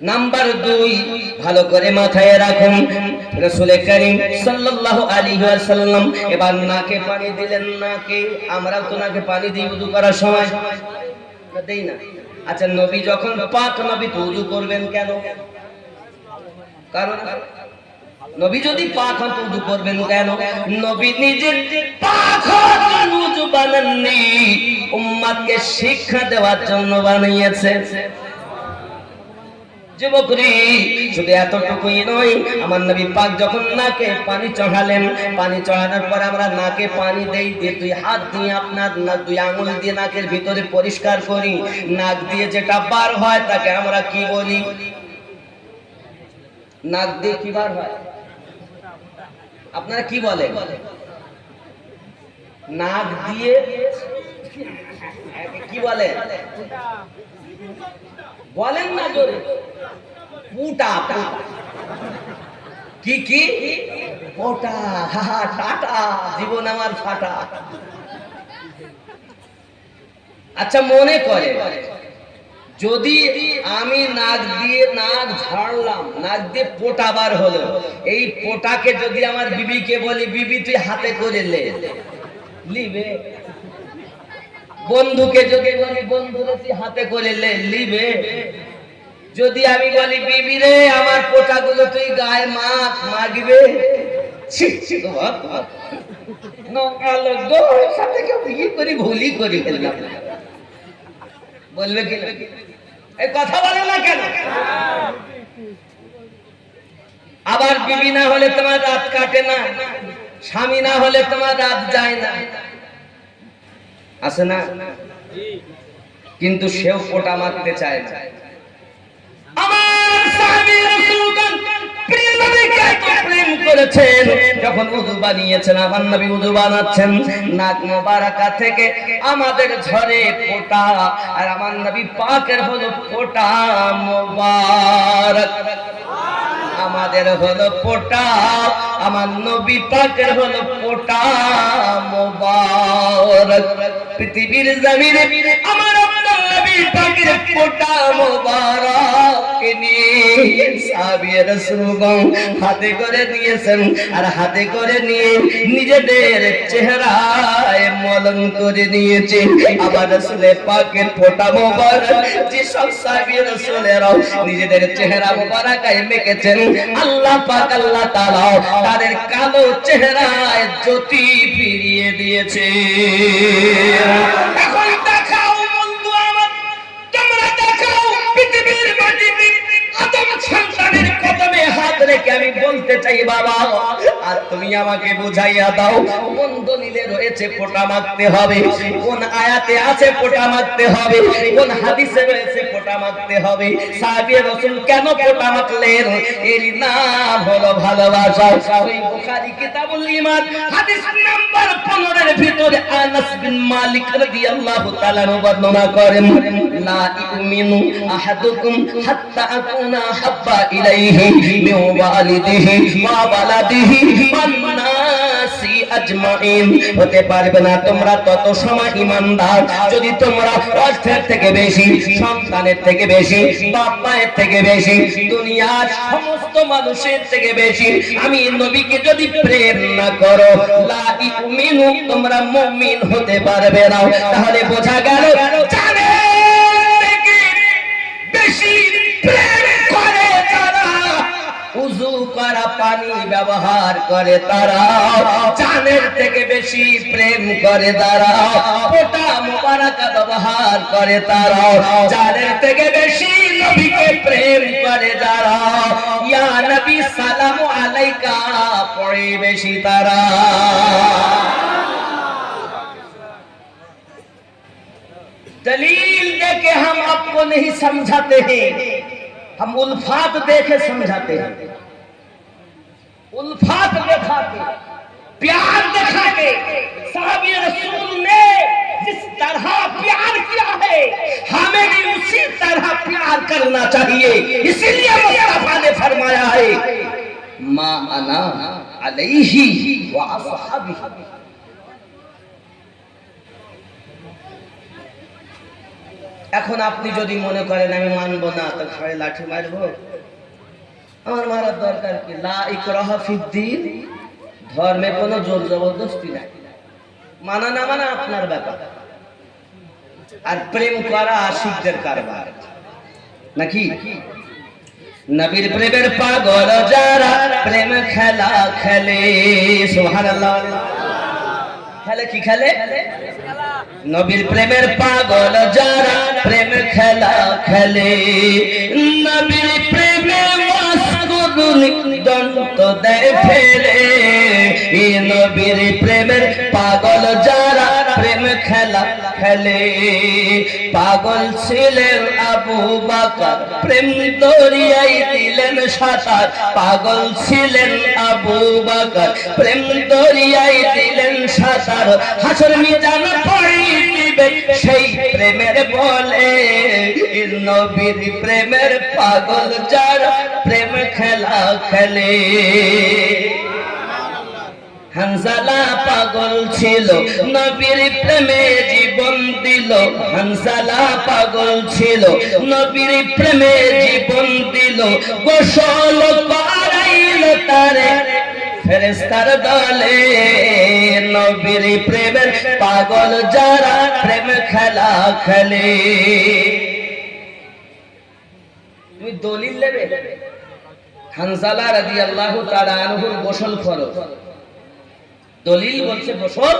Number 2, ভালো করে মাথায় রাখুন, রাসূল করিম সাল্লাল্লাহু আলাইহি ওয়াসাল্লাম এবার নাকে পানি দিলেন। নাকে, আমরাও তো নাকে পানি দিই ওযু করার সময়, না দেই না? আচ্ছা, নবী যখন পাক, নবী তো ওযু করবেন কেন? কারণ নবী যদি পাক হন তো ওযু করবেন কেন? নবী নিজে পাক হন, ওযু বানাননি, উম্মতকে শিক্ষা দেওয়ার জন্য বানিয়েছে। যুবকরি, শুধু এতটুকুই নয়, আমার নবী পাক যখন নাকে পানি চড়ালেন, পানি চড়ানোর পর আমরা নাকে পানি দেই, দিয়ে দুই হাত দিয়ে আপনার দুই আঙুল দিয়ে নাকের ভিতরে পরিষ্কার করি। নাক দিয়ে যেটা বার হয় তাকে আমরা কি বলি? নাক দিয়ে কি বার হয় আপনারা কি বলেন? নাক দিয়ে কি বলেন? বলেন না জোরে। ফুটা। কি কি? ফোটা। টাটা, জীবন আমার ফাটা। আচ্ছা, মনে করে যদি আমি নাক দিয়ে নাক ঝাড়লাম, নাক দিয়ে পোটা বার হলো, এই পোটাকে যদি আমার বিবিকে বলি, বিবি তুই হাতে করে লিবে? বন্ধুকে যদি বলি, বন্ধুরে তুই হাতে করে লিবে? যদি আমি বলি বিবি রে আমার পোটাগুলো তুই গায়ে মাখ, মাগবে? ভুলই করি ফেললাম, বলবে কি? এই কথা বলে না কেন? আবার বিবি না হলে তোমার রাত কাটে না, স্বামী না হলে তোমার রাত যায় না, আছে না? কিন্তু সেও পোটা মারতে চায় না। আমার সাহাবী রাসূলগণ প্রিয় নবীকে এত প্রেম করেছেন, যখন ওযু বানিয়েছেন, আমার নবী ওযু বানাচ্ছেন, নাক মোবারকা থেকে আমাদের ঝরে ফোঁটা, আর আমার নবী পাকের হলো ফোঁটা মোবারক। আমাদের হলো ফোঁটা, আমার নবী পাকের হলো ফোঁটা মোবারক। পৃথিবীর জমিনে আমার আপনার নবী পাকের ফোঁটা মোবারক নিয়ে সাহাবী রাসূলগণ হাতে করে নিয়েছেন, আর হাতে করে নিয়ে নিজেদের চেহারায় মলম করে নিয়েছে। আবার রাসূলের পাকের ফোঁটা মোবারক যে সব সাহাবী রাসূলেরাও নিজেদের চেহারা মোবারকায় মেখেছেন, আল্লাহ পাক আল্লাহ তাআলা তাদের কালো চেহারায় জ্যোতি ফিরিয়ে দিয়েছে। এখন দেখাও বন্ধু আমার, তোমরা দেখাও পৃথিবীর মাটিতে আদম সন্তানের কদমে হাত রেখে আমি বলতে চাই বাবা, আর তুমি আমাকে বুঝাইয়া দাও কোন দলিলে রয়েছে ফোঁটা মারতে হবে, কোন আয়াতে আছে ফোঁটা মারতে হবে, কোন হাদিসে রয়েছে ফোঁটা মারতে হবে। সাহাবী রাসূল কেন ফোঁটা মারলেন? এর নাম হলো ভালোবাসা। সহিহ বুখারী কিতাবুল ঈমান হাদিস নাম্বার 15 এর ভিতরে আনাস বিন মালিক রাদিয়াল্লাহু তাআলা বর্ণনা করেন, লা ইউমিনু আহাদুকুম হাত্তা আকুনা হাব্বা ইলাইহি মিন ওয়ালিদিহি ওয়া ওয়ালাদিহি ওয়ান নাসি আজমাইন। হতে পারবে না তোমরা তত সময় ঈমানদার যদি তোমরা অর্থের থেকে বেশি, সন্তানের থেকে বেশি, বাপ মায়ের থেকে বেশি, দুনিয়ার সমস্ত মানুষের থেকে বেশি আমি নবীকে যদি প্রেম না করো, লা ইউমিনু, তোমরা মুমিন হতে পারবে না। তাহলে বোঝা গেল জানের থেকে বেশি প্রেম করে তারা, উযু করা পানি ব্যবহার করে তারা, জানের থেকে বেশি প্রেম করে তারা, ফোঁটা মোবারক ব্যবহার করে তারা, জানের থেকে বেশি নবীকে প্রেম করে যারা, ইয়া নবী সালামু আলাইকা পড়ে বেশি তারা। दलील देके हम आपको नहीं समझाते हैं, हम उल्फात देके समझाते हैं। उल्फात दिखाते, प्यार दिखाते साहबी रसूल ने जिस तरह प्यार किया है, हमें भी उसी तरह प्यार करना चाहिए। इसीलिए मुस्तफा ने फरमाया है, मा अना अलैहि व अस्हाबी। এখন আপনি যদি মনে করেন আমি মানবো না, তো ঘরে লাঠি মারবো? আমার মারার দরকার কি? লা ইকরাহা ফিদ্দিন, ধর্মে কোনো জোর জবরদস্তি নাই। মানা না মানা আপনার ব্যাপার। আর প্রেম করা আশিকদের কারবার নাকি? নবীর প্রেমের পাগল যারা প্রেম খেলা খেলে, সুবহানাল্লাহ। খেলে কি খেলে? নবীর প্রেমের পাগল যারা প্রেম খেলা খেলে, নবীর প্রেমে মাসগুনি দন্ত দেয় ফেলে। নবীর প্রেমের পাগল যারা প্রেম খেলা খেলে, পাগল ছিলেন আবু বকর প্রেম দরিয়ায় দিলেন সাঁতার। পাগল ছিলেন আবু বকর প্রেম দরিয়ায় দিলেন সাঁতার। হাসর মিজান পড়িবে সেই প্রেমের বলে, নবীর প্রেমের পাগল যারা প্রেম খেলা খেলে। হানজালা পাগল ছিল নবীর প্রেমে জীবন দিল। হানজালা পাগল ছিল নবীর প্রেমে জীবন দিল। গোসল করাইল তারে ফেরেশতার দলে, নবীর প্রেমের পাগল যারা প্রেম খেলা খেলে। তুমি দলিল নেবে? হানজালা রাদিয়াল্লাহু তাআলা আনহুর গোসল ফরজ, দলিল বলছে গোসল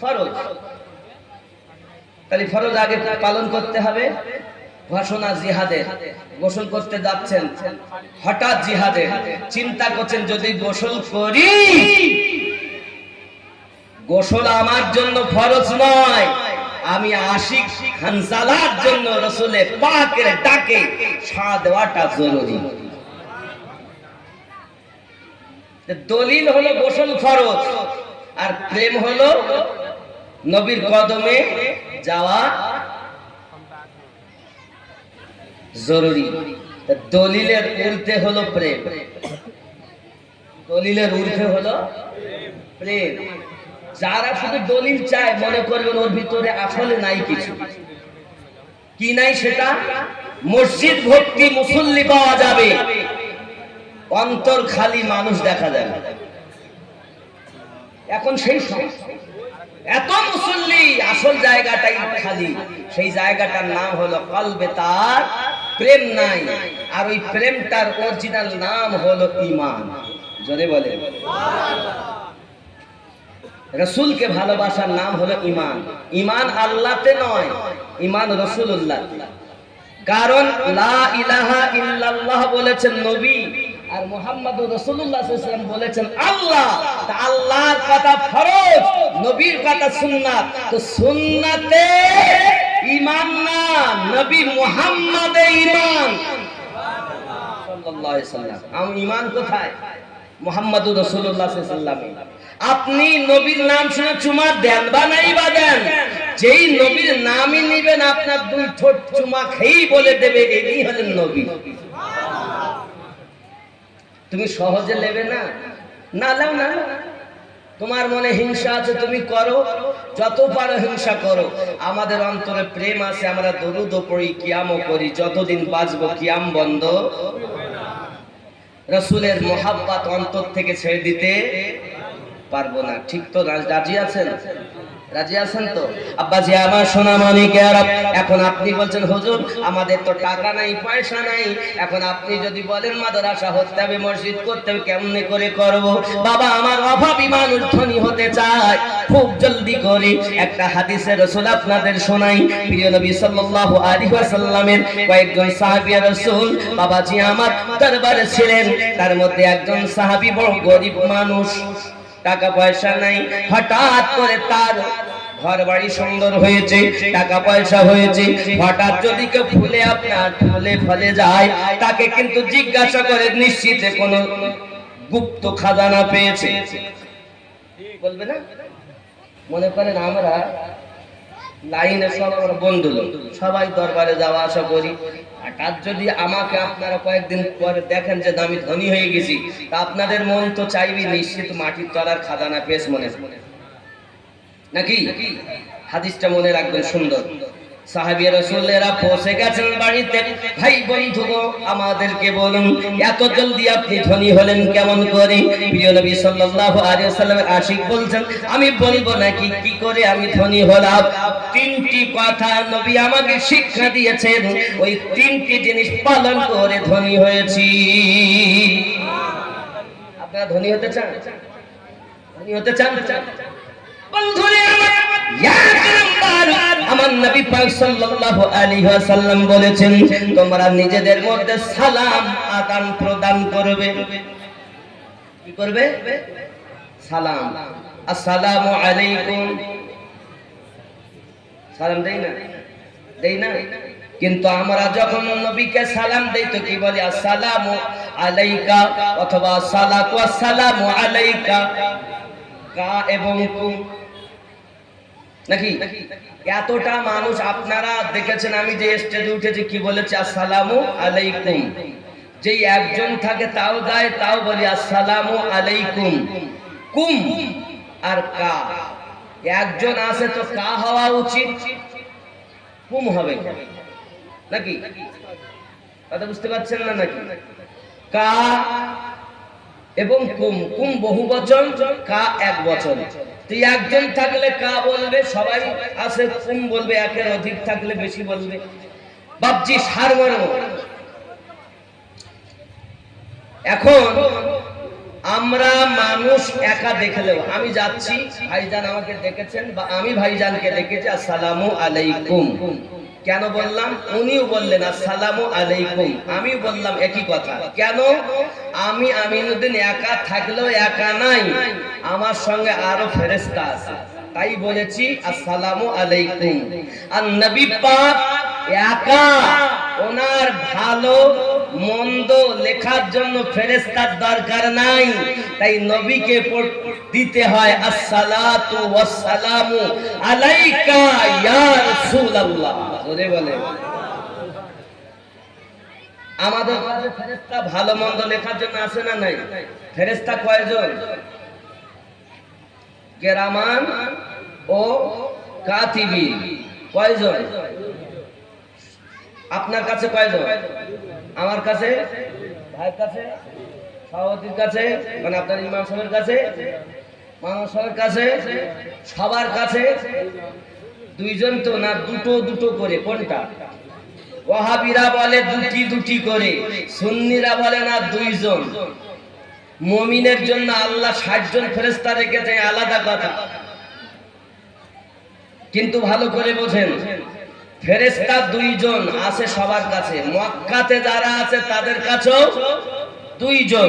ফরজ। তাহলে ফরজ আগে পালন করতে হবে। ঘোষণা জিহাদের, গোসল করতে যাচ্ছেন, হঠাৎ জিহাদে চিন্তা করছেন যদি গোসল করি, গোসল আমার জন্য ফরজ নয়, আমি আশিক হানজালার জন্য রাসূলের পাকের ডাকে সাড়া দেওয়াটা জরুরি। দলিল হলো গোসল ফরজ, আর প্রেম হলো নবীর কদমে যাওয়া জরুরি। দলিলের উল্টে হলো প্রেম, দলিলের উল্টে হলো প্রেম। যারা শুধু দলিল চায় মনে করবেন ওর ভিতরে আসলে নাই কিছু। কি নাই সেটা? মসজিদ ভর্তি মুসল্লি পাওয়া যাবে, অন্তর খালি মানুষ দেখা যাবে। এখন সেই এত মুসল্লি, আসল জায়গাটাই খালি। সেই জায়গাটার নাম হলো কলবে, তার প্রেম নাই। আর ওই প্রেমটার অরিজিনাল নাম হলো ঈমান। জোরে বলে রাসূলকে ভালোবাসার নাম হলো ঈমান। ঈমান আল্লাহতে নয়, ঈমান রাসূলুল্লাহ। কারণ লা ইলাহা ইল্লাল্লাহ বলেছেন নবী, আর মুহাম্মাদুর রাসূলুল্লাহ সাল্লাল্লাহু আলাইহি ওয়াসাল্লাম বলেছেন আল্লাহ। তা আল্লাহর কথা ফরজ, নবীর কথা সুন্নাত। তো সুন্নাতে ঈমান না, নবী মুহাম্মাদে ঈমান সাল্লাল্লাহু আলাইহি ওয়াসাল্লাম। আমার ঈমান কোথায়? মুহাম্মাদুর রাসূলুল্লাহ সাল্লাল্লাহু আলাইহি ওয়াসাল্লাম। আপনি নবীর নাম শুনে চুমা দেন বা নাই বা দেন, যেই নবীর নামই নিবেন আপনার দুই ঠোঁট চুমা খেয়েই বলে দেবে এই হলেন নবী। তুমি সহজে নেবে না, না লাও না। তোমার মনে হিংসা আছে, তুমি করো, যত পারো হিংসা করো। আমাদের অন্তরে প্রেম আছে, আমরা দরুদ পড়ি, কিয়ামও করি। যতদিন বাঁচবো কিয়াম বন্ধ। রাসূলের মোহাব্বত অন্তর থেকে ছেড়ে দিতে পারবো না। ঠিক তো? রাজি আছেন? রাজি আছেন তো? আব্বাজি আমার সোনা মানিকেরা, এখন আপনি বলছেন হুজুর আমাদের তো টাকা নাই, পয়সা নাই। এখন আপনি যদি বলেন মাদ্রাসা হতে হবে, মসজিদ করতে হবে, কেমনে করে করব? বাবা আমার অভাবী মানুষ ধনী হতে চায়, খুব জলদি করে একটা হাদিসের রাসূল আপনাদের শোনাই। প্রিয় নবী সাল্লাল্লাহু আলাইহি ওয়াসাল্লামের কয়েকজন সাহাবী রাসূল বাবাজি আমার দরবারে ছিলেন। তার মধ্যে একজন সাহাবী বড় গরীব মানুষ, টাকা পয়সা নাই। হঠাৎ করে তার ঘর বাড়ি সুন্দর হয়েছে, টাকা পয়সা হয়েছে, হঠাৎ যদি কেউ ফুলে আপনার ফুলে ফলে যায়, তাকে কিন্তু জিজ্ঞাসা করে নিশ্চিত কোনো গুপ্ত খাজানা পেয়েছে বলবে না? মনে করেন আমরা লাইনে সব আমরা বন্ধু লোক, সবাই দরবারে যাওয়া আসা করি। হঠাৎ যদি আমাকে আপনারা কয়েকদিন পরে দেখেন যে আমি ধনী হয়ে গেছি, তা আপনাদের মন তো চাইবি নিশ্চিত মাটির তলার খাজানা পেয়েছ মনে নাকি? হাদিসটা মনে রাখবেন সুন্দর। সাহাবী রাসূলেরা পৌঁছে গেছেন বাড়িতে। ভাই বন্ধু আমাদেরকে বলুন, এত জলদি আপনি ধনী হলেন কেমন করে? প্রিয় নবী সাল্লাল্লাহু আলাইহি ওয়াসাল্লামের আশিক বলছেন, আমি বলবো নাকি কি করে আমি ধনী হলাম? তিনটি কথা নবী আমাকে শিক্ষা দিয়েছেন, ওই তিনটি জিনিস পালন করে ধনী হয়েছি। আপনারা ধনী হতে চান? ধনী হতে চান? বন্ধুরে আমার নবী পাক সাল্লাল্লাহু আলাইহি ওয়াসাল্লাম বলেছেন, তোমরা নিজেদের মধ্যে সালাম আদান প্রদান করবে। কি করবে? সালাম। আসসালামু আলাইকুম। সালাম দেই না? দেই না? কিন্তু আমরা যখন নবীকে সালাম দেই তো কি বলি? আসসালামু আলাইকা অথবা সালাতু আসসালামু আলাইকা। কা এবং কুম নাকি? এতটা মানুষ আপনারা দেখেছেন, আমি যে স্টেজে উঠেছি কি বলেছি? আসসালামু আলাইকুম। যেই একজন থাকে তাও যায়, তাও বলি আসসালামু আলাইকুম। কুম আর কা, একজন আছে তো কা হওয়া উচিত, কুম হবে নাকি? কথা বুঝতে পারছেন না নাকি? কা এবং কুম, কুম বহু বচন, কা এক বচন। তো একজন থাকলে কা বলবে, সবাই আছে কুম বলবে, একের অধিক থাকলে বেশি বলবে। বাপজি সারমর্ম। এখন আমরা মানুষ একা দেখলেও, আমি যাচ্ছি, ভাইজান আমাকে দেখেছেন বা আমি ভাইজানকে দেখেছি, আসসালামু আলাইকুম। কেন বললাম? উনিও বললেন আসসালামু আলাইকুম, আমিও বললাম একই কথা। কেন? আমি আমিনুদ্দিন একা থাকলেও একা নাই, আমার সঙ্গে আরো ফেরেশতা আছে, তাই বলেছি আসসালামু আলাইকুম। আর নবী পাক একা, ওনার ভালো মন্দ লেখার জন্য ফেরেশতার দরকার নাই, তাই নবীকে দিতে হয় আসসালাতু ওয়াসসালামু আলাইকা ইয়া রাসূলুল্লাহ। জোরে বলেন। আমাদের কাছে ফেরেশতা ভালো মন্দ লেখার জন্য আছে না নাই? ফেরেশতা কয়জন? কেরামান ও কাতিবিন। কয়জন? আপনার কাছে কয়জন? আমার কাছে, ভাইয়ের কাছে, সভাপতির কাছে, মানে আপনার ইমাম সাহেবের কাছে, মামা সাহেবের কাছে, সবার কাছে দুইজন তো না, দুটো দুটো করে। কোনটা? ওয়াহাবিরা বলে দুটি দুটি করে, সুন্নিরা বলে না দুইজন। মুমিনের জন্য আল্লাহ 60 জন ফেরেশতা রেখেছে, আলাদা কথা, কিন্তু ভালো করে বোঝেন, ফেরেশতা দুইজন আছে সবার কাছে। মক্কাতে যারা আছে তাদের কাছেও দুইজন,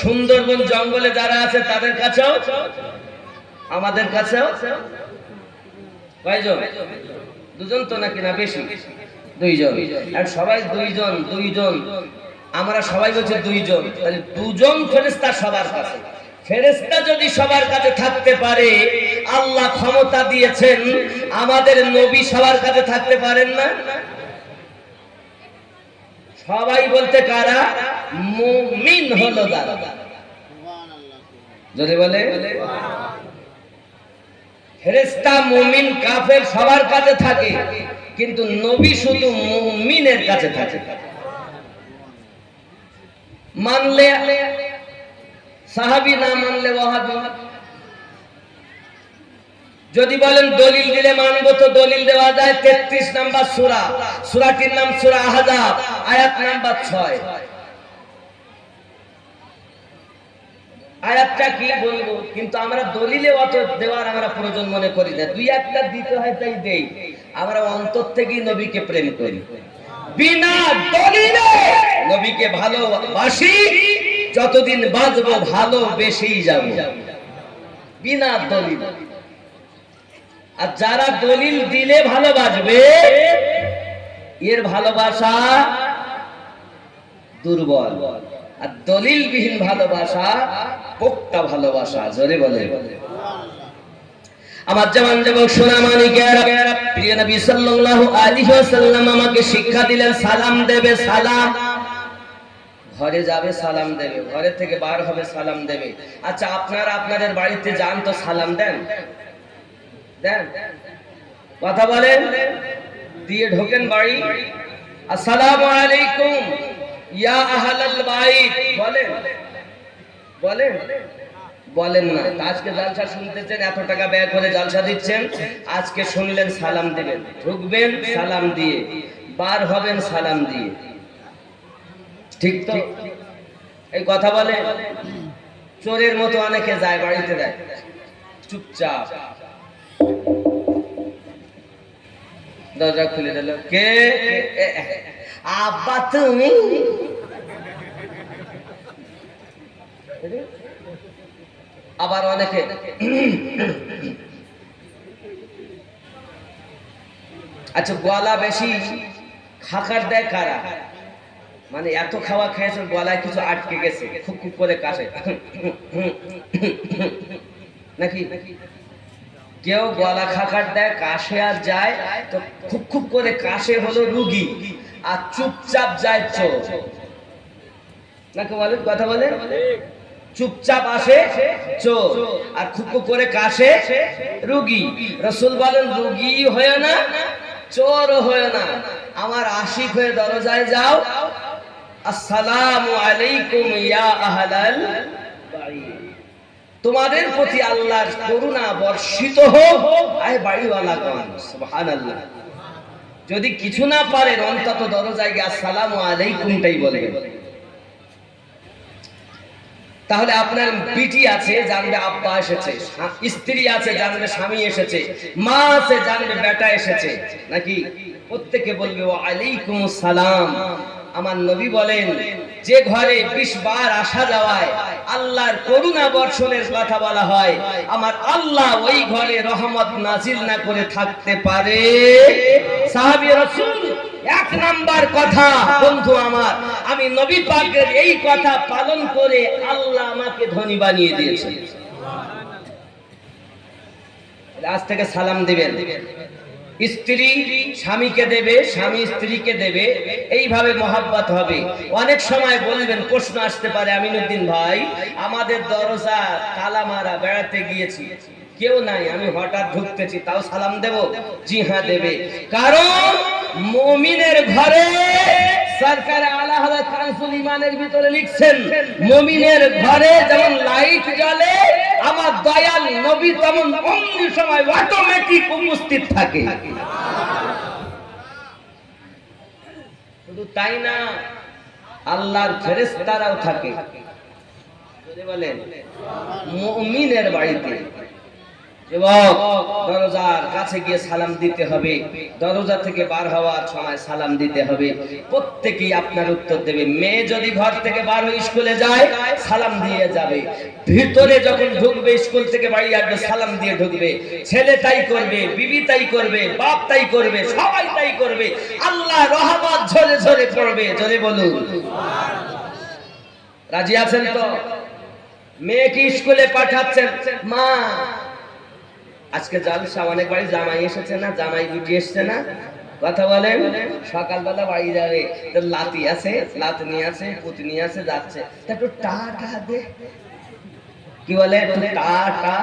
সুন্দরবন জঙ্গলে যারা আছে তাদের কাছেও, আমাদের কাছেও কয়জন? দুজন তো নাকি না বেশি? দুইজন। আর সবাই দুইজন দুইজন, আমরা সবাই বলছি দুইজন, তাহলে দুজন ফেরেশতা সবার কাছে। ফেরেশতা যদি সবার কাছে থাকতে পারে, আল্লাহ ক্ষমতা দিয়েছেন, আমাদের নবী সবার কাছে থাকতে পারেন না? সবাই বলতে কারা? মুমিন হলো যারা। যদি বলে ফেরেশতা মুমিন কাফের সবার কাছে থাকে, কিন্তু নবী শুধু মুমিনের কাছে থাকে। মানলে সাহাবী, না মানলে ওয়াহাবী। যদি বলেন দলিল দিলে মানবো, তো দলিল দেওয়া যায় 33 নাম্বার সূরা, সূরাটির নাম সূরা আহজাব, আয়াত নাম্বার 6। আয়াতটা কি বলবো, কিন্তু আমরা দলিলে অত দেওয়ার আমরা প্রয়োজন মনে করি না। দুই একটা দিতে হয় তাই দেই। আমরা অন্তর থেকেই নবীকে প্রেম করি, বিনা দলিলে নবীকে ভালোবাসি, যতদিন বাঁচবো ভালোবেসেই যাব, বিনা দলিল। আর যারা দলিল দিলে ভালোবাসবে, এর ভালোবাসা দুর্বল। আর দলিল বিহীন ভালোবাসা পোক্তা ভালোবাসা। জোরে বলে। আমার জওয়ান যুবক সোনামানিকেরা, প্রিয় নবী সাল্লাল্লাহু আলাইহি ওয়াসাল্লাম আমাকে শিক্ষা দিলেন, সালাম দেবে। সালাম, ঘরে যাবে সালাম দেবে, ঘরে থেকে বার হবে সালাম দেবে। আচ্ছা, আপনারা আপনাদের বাড়িতে যান তো সালাম দেন? দেন? কথা বলেন। দিয়ে ঢোকেন বাড়ি, আসসালামু আলাইকুম ইয়া আহলাল বাইত বলেন, বলেন বলেন না। আজকে জালসা শুনতেছেন, এত টাকা ব্যয় করে জালসা দিচ্ছেন, আজকে শুনলেন সালাম দিবেন, ঢুকবেন সালাম দিয়ে, বার হবেন সালাম দিয়ে, ঠিক তো? এই কথা বলে চোরের মতো অনেকে যায় বাড়িতে দেয় চুপচাপ, দরজা খুলে দিল, কে? আব্বা তুমি? আবার অনেকে আচ্ছা গলা বেশি খাকার দেয় কারা? মানে এত খাওয়া খেয়েছে গলায় কিছু আটকে গেছে, খুব খুব করে কাশে নাকি? কেউ গলা খাকার দেয়, কাশে আর যায় তো খুব খুব করে কাশে হলো রুগী, আর চুপচাপ যায় চোর নাকি? বলেন কথা বলে, চুপচাপ আসে চোর আর খুব খুব করে কাশে রুগী। রাসূল বলেন রুগী হয় না, চোর হয় না, আমার আশিক হয়ে দরজায় যাও, আসসালামু আলাইকুম ইয়া আহলাল বাইত, তোমাদের প্রতি আল্লাহর করুণা বর্ষিত হোক, আয় বাড়িওয়ালাগণ সুবহানাল্লাহ। যদি কিছু না পারেন অন্তত দরজায় গিয়ে আসসালামু আলাইকুমটাই বলবেন। তাহলে আপনার বিটি আছে জানবে আব্বা এসেছে, স্ত্রী আছে জানবে স্বামী এসেছে, মা আছে জানবে বেটা এসেছে, নাকি? প্রত্যেকে বলবে ওয়া আলাইকুমুস সালাম। আমার নবী বলেন যে ঘরে 20 বার আসা যাওয়ায় আল্লাহর করুণা বর্ষণের কথা বলা হয়, আমার আল্লাহ ওই ঘরে রহমত নাজিল না করে থাকতে পারে? সাহাবী রাসূল এক নাম্বার কথা, বন্ধু আমার, আমি নবী পাকের এই কথা পালন করে আল্লাহ আমাকে ধনী বানিয়ে দিয়েছেন। আজ থেকে সালাম দিবেন, স্ত্রী স্বামীকে দেবে, স্বামী স্ত্রীকে দেবে, এইভাবে মহব্বত হবে। অনেক সময় বলবেন, প্রশ্ন আসতে পারে, আমিনুদ্দিন ভাই আমাদের দরজা তালা মারা, বেড়াতে গিয়েছি কেউ নাই, আমি হঠাৎ ঢুকতেছি, তাও সালাম দেব? জি হ্যাঁ দেবে, কারণ মুমিনের ঘরে সরকার আলা হযরত কানসুল ইমানের ভিতরে লিখছেন, মুমিনের ঘরে যেমন লাইট জ্বলে আমার দয়াল নবী তেমন অমনি সময় অটোমেটিক উপস্থিত থাকে। শুধু তাই না, আল্লাহর ফেরেশতারাও থাকে। যদি বলেন মুমিনের বাড়িতে যুবক দরজার কাছে গিয়ে সালাম দিতে হবে, দরজা থেকে বার হওয়ার সময় সালাম দিতে হবে, প্রত্যেকেই আপনার উত্তর দেবে। মেয়ে যদি ঘর থেকে বার হয়ে স্কুলে যায় সালাম দিয়ে যাবে, ভিতরে যখন ঢুকবে স্কুল থেকে বাড়ি আসবে সালাম দিয়ে ঢুকবে, ছেলে তাই করবে, বিবি তাই করবে, বাপ তাই করবে, সবাই তাই করবে, আল্লাহ রহমত ঝরে ঝরে পড়বে। জোরে বলুন রাজি আছেন তো? মেয়েকে স্কুলে পাঠাচ্ছেন, মা আজকে জালসা, অনেক বাড়ি জামাই এসেছে না, জামাই বিটি এসছে না, কথা বলেন, সকালবেলা বাড়ি যাবে, লাতি আছে, লাতি নিয়ে আছে, পুঁতি নিয়ে আছে, যাচ্ছে, একটু টাটা দে, কি বলে, একটু টাটা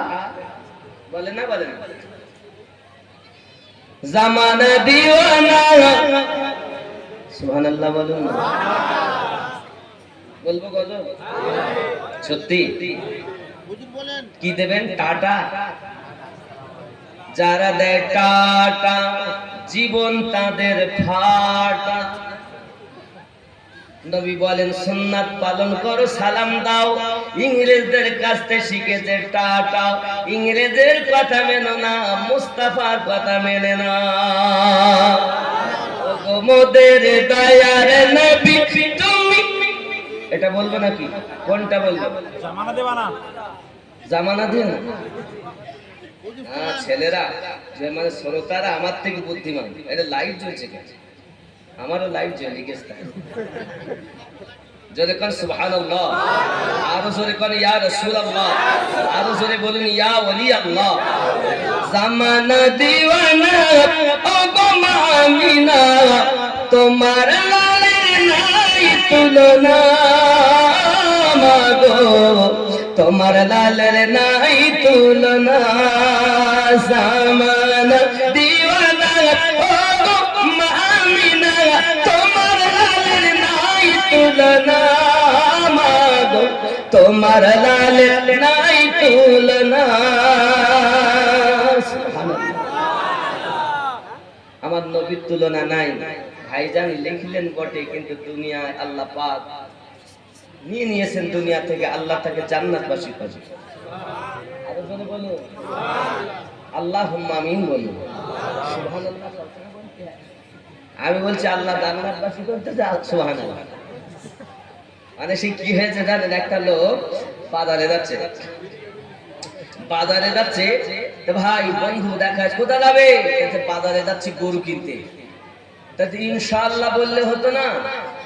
বলে না, বলে না? জামানা দিওয়ানা, সুবহানাল্লাহ বলুন, বলবো গজব? সত্যি কি দেবেন? টাটা। যারা দেয় টাটা জীবন তাদের ফাটা। নবী বলেন সুন্নাত পালন করো, সালাম দাও। ইংরেজদের কাছ থেকে শিখেছে টাটা, ইংরেজের কথা মেনো না, মুস্তাফার কথা মেনে না। ওগো মোদের দয়ার নবী তুমি, এটা বলবো নাকি? কোনটা বলবো? জামানা দেবা না, জামানা দিও না। হ্যাঁ, ছেলেরা যে মানে শ্রোতারা আমার থেকে বুদ্ধিমান, এটা লাইট জ্বলছে, আমারও লাইট জ্বলে গেছে। জোরে কোন সুবহানাল্লাহ, আরো জোরে কোন ইয়া রাসূলুল্লাহ, আরো জোরে বলুন ইয়া ওলি আল্লাহ। জামানা দিওয়ানা ও গো মামিনা, তোমার লালের নাই তুলনা, মাগো তোমার লালের নাই তুলনা। জামানা দিওয়ানা ও গো তোমার লালের নাই তুলনা। আমার নবীর তুলনা নাই। ভাইজান লিখলেন বটে, কিন্তু দুনিয়ায় আল্লাহ পাক নিয়ে নিয়েছেন দুনিয়া থেকে, আল্লাহ তাকে জান্নাতবাসী করবে। আরো জোরে বলো আল্লাহুম্মা আমিন বলো। সুবহানাল্লাহ বলতে হয়। আমি বলছি আল্লাহ জান্নাতবাসী করতে যা, সুবহানাল্লাহ। মানে সে কি হয়েছে জানেন, একটা লোক বাজারে যাচ্ছে, বাজারে যাচ্ছে তো ভাই বন্ধু দেখায় কোথায় যাবে, বাজারে যাচ্ছি গরু কিনতে। তাতে ইনশাআল্লাহ বললে হতো না,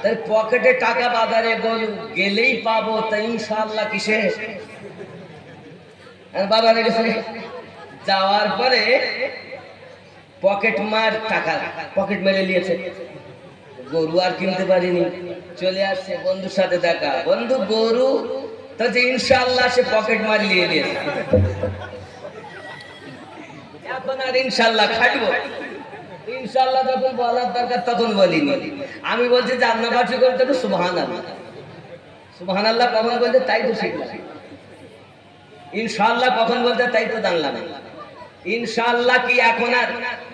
তাই পকেটে টাকা বাজারে গরু গেলেই পাবো, তা ইনশাআল্লাহ কিসে। বাজারে গেছে, যাওয়ার পরে পকেট মার টাকা পকেট মেরে নিয়েছে, গরু আর কিনতে পারিনি। চলে আসছে বন্ধুর সাথে দেখা, বন্ধু গরু, তাতে ইনশাআল্লাহ সে পকেট মার নিয়ে নিয়েছে। এখন আর ইনশাআল্লাহ খাটবো, ইনশাআল্লাহ যখন বলার দরকার তখন বলিনি। আমি বলছি জান্নাতবাসী করতে তো সুবহানাল্লাহ, সুবহানাল্লাহ কখন বলতে তাই তো শিখলাম, ইনশাআল্লাহ কখন বলতে তাই তো জানলাম। ইনশাআল্লাহ কি এখন আর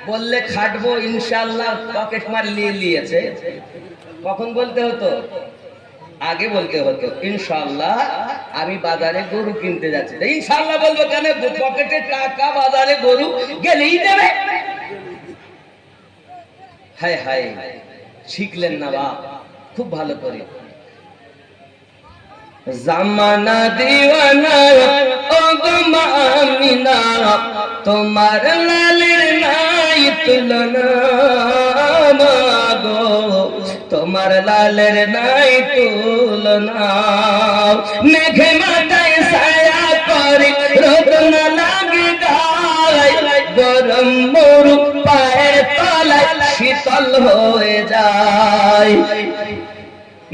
বললে খাটবো, ইনশাআল্লাহ পকেট মার নিয়ে নিয়েছে। কখন বলতে হতো, আগে বলতে হতো ইনশাআল্লাহ আমি বাজারে গরু কিনতে যাচ্ছি। ইনশাআল্লাহ বলবো কেন, পকেটে টাকা বাজারে গরু গেলেই দেবে। হায় হায়, শিখলেন না বাপ খুব ভালো করে। জামানা দিওয়ানা ও গো মা আমিনা, তোমার লালের নাই তুলনা। মাগো তোমার লালের নাই তুলনা। মেঘে মাথায় ছায়া করে রোদ না লাগে গায়, গরম মরু পায়ের তলায় শীতল হয়ে যায়।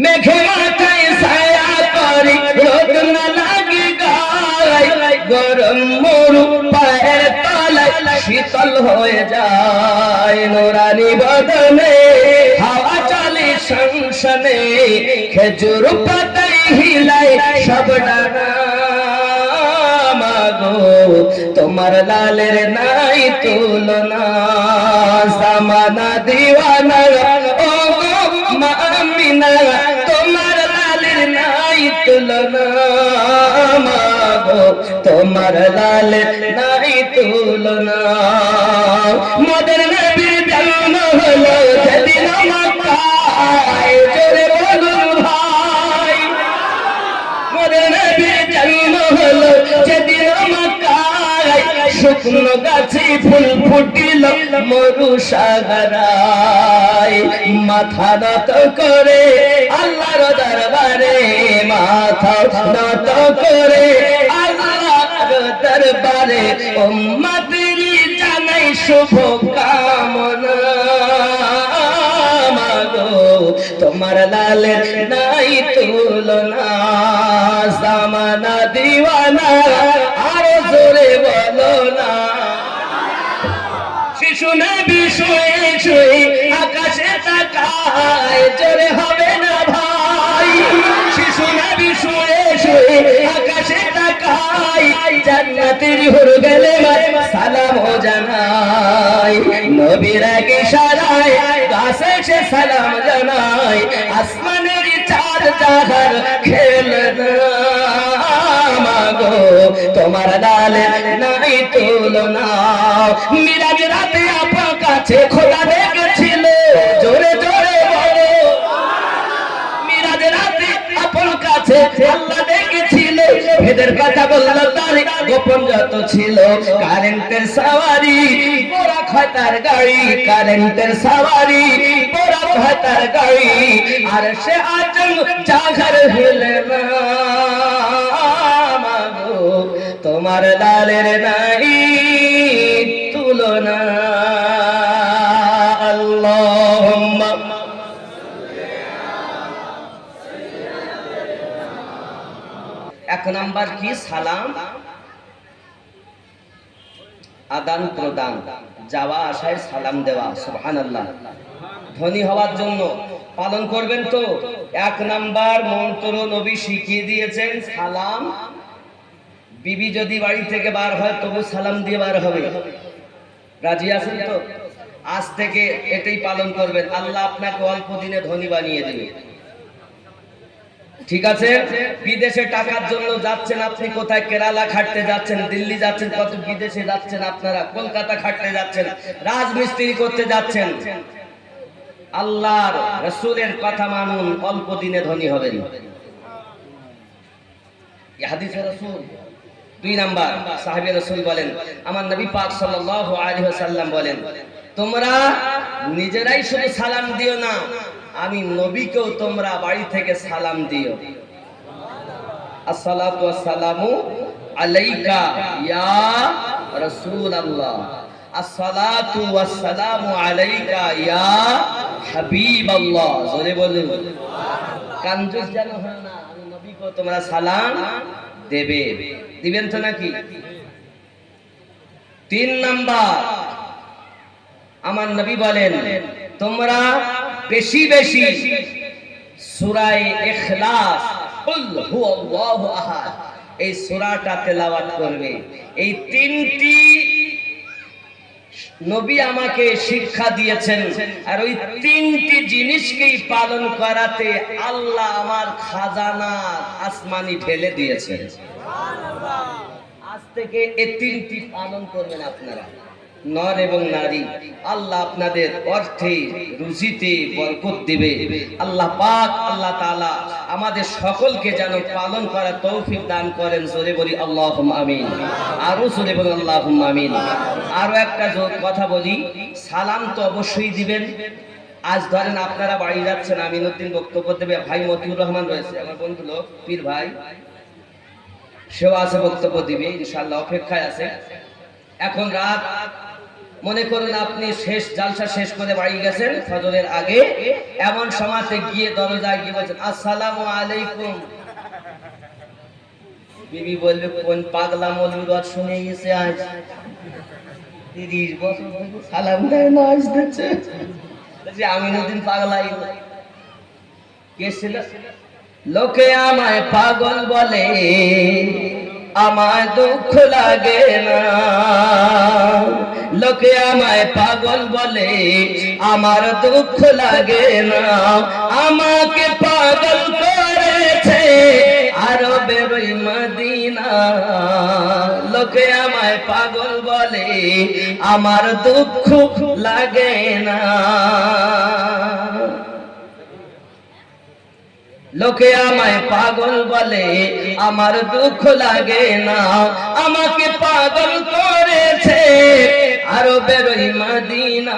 মেঘে মাথায় ছায়া করে রোদ না লাগে গায়, গরম মরু পায়ের তলায় শীতল হয়ে যায়। নোরানি বদনে হাওয়া চলে সংসনে, খেজুর পাতায় হিলায় সব ডানা। মাগো তোমার লালের নাই তুলনা। জামানা দিওয়ানা ও মা আমিনা, তোমার লালের নাই তুলনা। মাগো তোমার লালের নাই তুলনা। মদের নবীর জন্ম হলো যেদিন মক্কায়, জোরে বলুন ভাই। মদের নবীর জন্ম হলো যেদিন মক্কায়, শুকনো গাছে ফুল ফুটিল মরু সাগরায়। মাথা নত করে আল্লাহর দরবারে, মাথা নত করে আল্লাহর দরবারে, উম্মতের জানাই শুভ কামনা। মাগো তোমার লালের নাই তুলনা। জামানা দিওয়ানা আরো জোরে বলো না। শিশু নবী শুয়ে শুয়ে আকাশে তাকায়, জোরে হবে না ভাই। শিশু নবী শুয়ে শুয়ে আকাশে তাকায়, জান্নাতের হুর গেলে সালাম জানায়। নবীর এক ইশারায় গাছে সে সালাম জানায়, আসমানের চাঁদ জাহার খেলনা। মাগো তোমার লালের নাই তুলনা। মিরাজ রাতে আপনার কাছে খোদা দেখেছিল, জোরে জোরে বলো। মিরাজ রাতে আপনার কাছে আল্লাহ দেখেছিল, ভেদের কথা বলল তার গোপন যত ছিল। কারেন্টের সাওয়ারি বড় খতার গাড়ি, কারেন্টের সাওয়ারি বড় খতার গাড়ি, আর সে আজম জাহার হিলে না। মাগো তোমার লালের নাই তুলনা। আল্লাহুম্মা এক নাম্বার কি, সালাম আদান প্রদান, যাওয়া আসায় সালাম দেওয়া। সুবহানাল্লাহ। ধনী হওয়ার জন্য পালন করবেন তো এক নাম্বার মন্ত্র নবী শিখিয়ে দিয়েছেন সালাম। বিবি যদি বাড়ি থেকে বার হয় তবু সালাম দিয়ে বার হবে। রাজি আছেন তো? আজ থেকে এটাই পালন করবেন, আল্লাহ আপনাকে অল্প দিনে ধনী বানিয়ে দেবে। ঠিক আছে? বিদেশে টাকার জন্য যাচ্ছেন আপনি, কোথায় কেরালা খাটতে যাচ্ছেন, দিল্লি যাচ্ছেন, কত বিদেশে যাচ্ছেন আপনারা, কলকাতা খাটতে যাচ্ছেন, রাজমিস্ত্রি করতে যাচ্ছেন। আল্লাহর রাসূলের কথা মানুন, অল্প দিনে ধনী হবেন। এই হাদিসে রাসূল। দুই নাম্বার সাহাবী রাসূল বলেন, আমার নবী পাক সাল্লাল্লাহু আলাইহি ওয়াসাল্লাম বলেন, তোমরা নিজেরাই শুধু সালাম দিও না, আমি নবীকেও তোমরা বাড়ি থেকে সালাম দিও। আসসালাতু ওয়াসসালামু আলাইকা ইয়া রাসূলুল্লাহ, আসসালাতু ওয়াসসালামু আলাইকা ইয়া হাবিবাল্লাহ। জোরে বলুন কাঞ্জুস যেন হয় না, আমি নবীকেও তোমরা সালাম দেবে। দিবেন তো নাকি? তিন নাম্বার আমার নবী বলেন, তোমরা বেশি বেশি সূরা ইখলাস, কুল হুয়াল্লাহু আহাদ, এই সূরাটা তেলাওয়াত করবে। এই তিনটি নবী আমাকে শিক্ষা দিয়েছেন, আর ওই তিনটি জিনিসকেই পালন করাতে আল্লাহ আমার খাজানা আসমানি ঢেলে দিয়েছেন। আজ থেকে এই তিনটি পালন করবেন আপনারা, নর এবং নারী। আল্লাহ আপনাদের অর্থে রুজিতে বরকত দিবে। আল্লাহ পাক আল্লাহ তাআলা আমাদের সকলকে যেন পালন করার তৌফিক দান করেন। জোরে বলি আল্লাহুম্মা আমিন। আরো জোরে বলি আল্লাহুম্মা আমিন। আরো একটা কথা বলি, সালাম তো অবশ্যই দিবেন। আজ ধরেন আপনারা বাড়ি যাচ্ছেন, আমিনুদ্দিন বক্তব্য দেবে, ভাই মতিউর রহমান রয়েছে, আমার বন্ধু লোক পীর ভাই, সেও আছে, বক্তব্য দিবে ইনশাআল্লাহ, অপেক্ষায় আছে। এখন রাত, মনে করুন আপনি শেষ জালসা শেষ করে বাড়ি গেছেন ফজরের আগে, এমন সময়তে গিয়ে দরজায় গিয়ে বলছেন আসসালামু আলাইকুম। বিবি বলবে, কোন পাগলা মৌলবি রদ শুনে গেছে আজ 30 বছর থেকে সালাম দেয় না, আজ দিচ্ছে। আমিনুদ্দিন পাগলাই কে ছিল? লোকে আমায় পাগল বলে, আমার দুঃখ লাগে না। লোকে আমায় পাগল বলে, আমার দুঃখ লাগে না। আমাকে পাগল করেছে আরবের ওই মদিনা। লোকে আমায় পাগল বলে, আমার দুঃখ লাগে না। লোকে আমায় পাগল বলে, আমার দুঃখ লাগে না। আমাকে পাগল করেছে আরবের ওই মদিনা।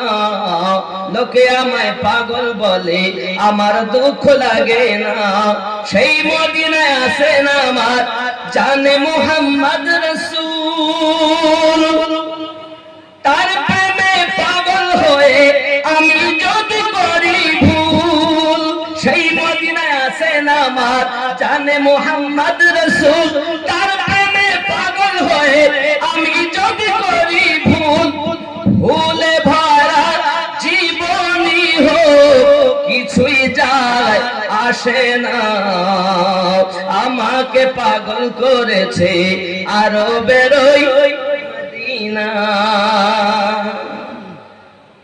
লোকে আমায় পাগল বলে, আমার দুঃখ লাগে না। সেই মদিনায় আসেন আমার জানে মুহাম্মদ রাসূল। তার প্রেমে পাগল হয়ে আমি যদি করি ভুল, সেই মদিনায় আসেন আমার জানে মুহাম্মদ রাসূল। তার প্রেমে পাগল হয়ে আমি যদি করি ভুল, ভুলে ভরা জীবনী হো কিছুই যায় আসে না। আমাকে পাগল করেছে আরবের ওই মদিনা।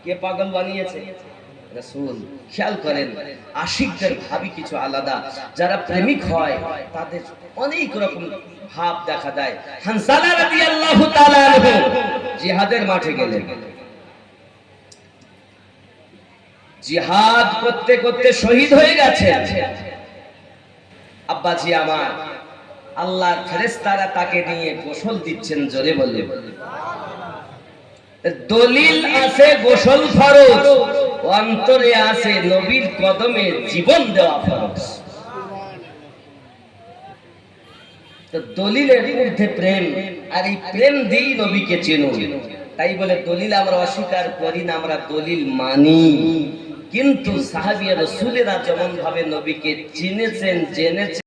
কে পাগল বানিয়েছে? রাসূল। খেয়াল করেন, আশিকদের ভাবই কিছু আলাদা। যারা প্রেমিক হয় তাদের অনেক রকম ভাব দেখা যায়। হানজালা রাদিয়াল্লাহু তাআলা আনহু জিহাদের মাঠে গেলেন। জিহাদ করতে করতে শহীদ হয়ে গেছেন। আব্বাজি আমার, আল্লাহর ফেরেশতারা তাকে নিয়ে গোসল দিচ্ছেন। জোরে বলে দলিল আছে গোসল ফরজ, অন্তরে আছে নবীর কদমে জীবন দেওয়া ফরজ। তো দলিলের মধ্যে প্রেম, আর এই প্রেম দিয়েই নবীকে চেনো। তাই বলে দলিল আমরা অস্বীকার করি না, আমরা দলিল মানি। কিন্তু সাহাবী রাসূলেরা যেমন ভাবে নবীকে চিনেছেন, জেনেছেন,